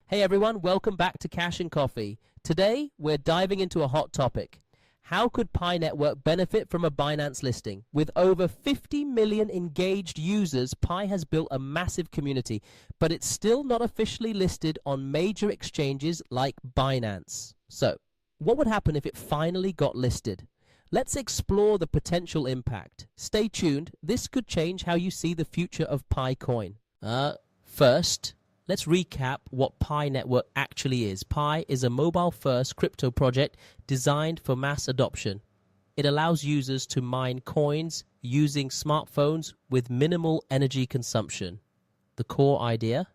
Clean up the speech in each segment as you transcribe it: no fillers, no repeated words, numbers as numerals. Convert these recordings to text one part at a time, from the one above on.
Hey everyone, welcome back to Cash and Coffee. Today, we're diving into a hot topic. How could Pi Network benefit from a Binance listing? With over 50 million engaged users, Pi has built a massive community, but it's still not officially listed on major exchanges like Binance. So, what would happen if it finally got listed? Let's explore the potential impact. Stay tuned, this could change how you see the future of Pi coin. First, let's recap what Pi Network actually is. Pi is a mobile-first crypto project designed for mass adoption. It allows users to mine coins using smartphones with minimal energy consumption. The core idea?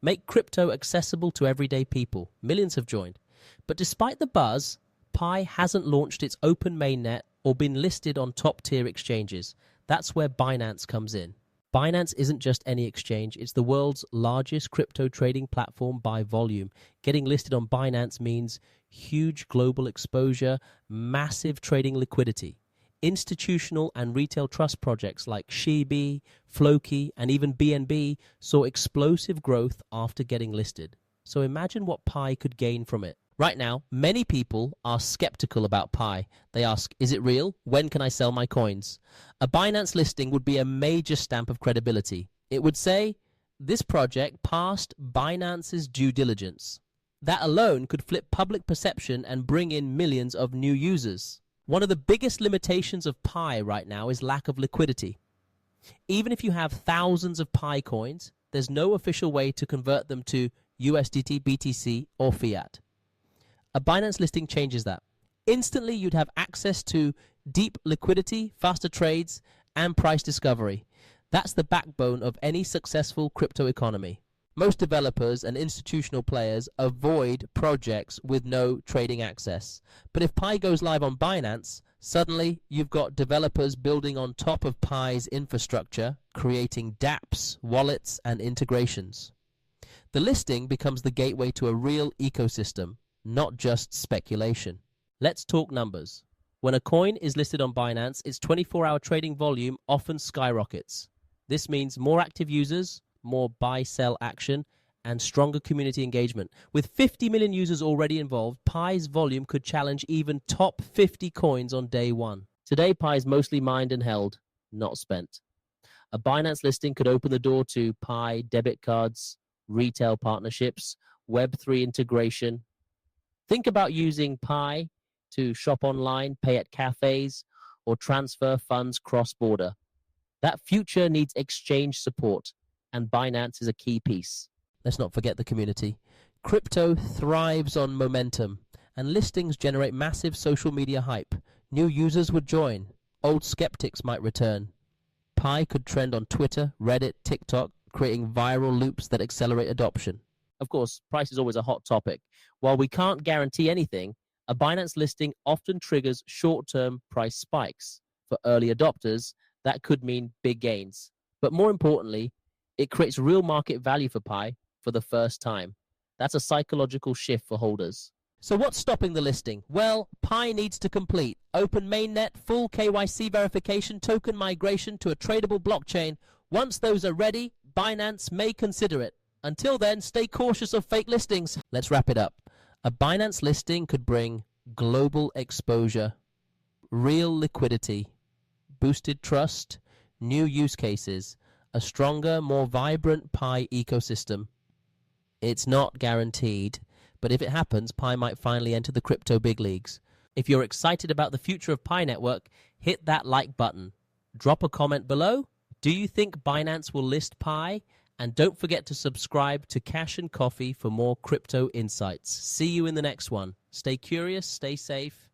Make crypto accessible to everyday people. Millions have joined. But despite the buzz, Pi hasn't launched its open mainnet or been listed on top-tier exchanges. That's where Binance comes in. Binance isn't just any exchange, it's the world's largest crypto trading platform by volume. Getting listed on Binance means huge global exposure, massive trading liquidity. Institutional and retail trust projects like Shibi, Floki, and even BNB saw explosive growth after getting listed. So imagine what Pi could gain from it. Right now, many people are skeptical about Pi. They ask, is it real? When can I sell my coins? A Binance listing would be a major stamp of credibility. It would say, this project passed Binance's due diligence. That alone could flip public perception and bring in millions of new users. One of the biggest limitations of Pi right now is lack of liquidity. Even if you have thousands of Pi coins, there's no official way to convert them to USDT, BTC, or fiat. A Binance listing changes that. Instantly, you'd have access to deep liquidity, faster trades, and price discovery. That's the backbone of any successful crypto economy. Most developers and institutional players avoid projects with no trading access. But if Pi goes live on Binance, suddenly you've got developers building on top of Pi's infrastructure, creating dApps, wallets, and integrations. The listing becomes the gateway to a real ecosystem, not just speculation. Let's talk numbers. When a coin is listed on Binance, its 24-hour trading volume often skyrockets. This means more active users, more buy-sell action, and stronger community engagement. With 50 million users already involved, Pi's volume could challenge even top 50 coins on day one. Today, Pi is mostly mined and held, not spent. A Binance listing could open the door to Pi debit cards, retail partnerships, Web3 integration. Think about using Pi to shop online, pay at cafes, or transfer funds cross-border. That future needs exchange support, and Binance is a key piece. Let's not forget the community. Crypto thrives on momentum, and listings generate massive social media hype. New users would join. Old skeptics might return. Pi could trend on Twitter, Reddit, TikTok, creating viral loops that accelerate adoption. Of course, price is always a hot topic. While we can't guarantee anything, a Binance listing often triggers short-term price spikes. For early adopters, that could mean big gains. But more importantly, it creates real market value for Pi for the first time. That's a psychological shift for holders. So what's stopping the listing? Well, Pi needs to complete open mainnet, full KYC verification, token migration to a tradable blockchain. Once those are ready, Binance may consider it. Until then, stay cautious of fake listings. Let's wrap it up. A Binance listing could bring global exposure, real liquidity, boosted trust, new use cases, a stronger, more vibrant Pi ecosystem. It's not guaranteed, but if it happens, Pi might finally enter the crypto big leagues. If you're excited about the future of Pi Network, hit that like button. Drop a comment below. Do you think Binance will list Pi? And don't forget to subscribe to Cash and Coffee for more crypto insights. See you in the next one. Stay curious, stay safe,